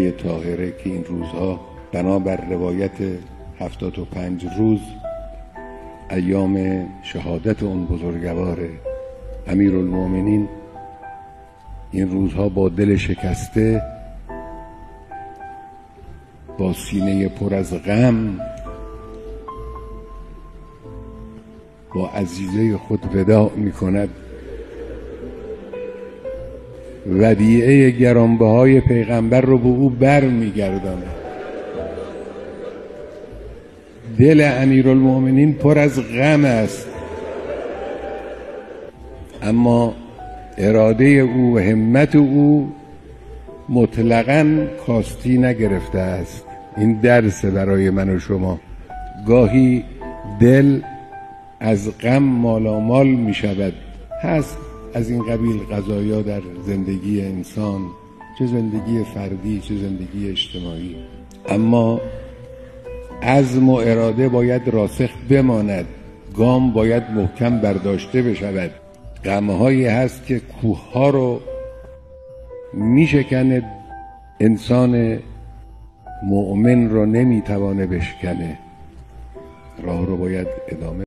آمینه طاهره که این روزها بنابر روایت 75 روز ایام شهادت اون بزرگوار امیرالمومنین، این روزها با دل شکسته، با سینه پر از غم، با عزیزه خود وداع می کند. ودیعه گرانبهای پیغمبر رو به او بر می گرداند. دل امیرالمومنین پر از غم است، اما اراده او و همت او مطلقاً کاستی نگرفته است. این درس برای من و شما. گاهی دل از غم مالامال می شود. هست از این قبیل قضایا در زندگی انسان، چه زندگی فردی چه زندگی اجتماعی، اما عزم و اراده باید راسخ بماند، گام باید محکم برداشته بشود. غمهایی هست که کوهها رو میشکنه، انسان مؤمن رو نمیتوانه بشکنه. راه رو باید ادامه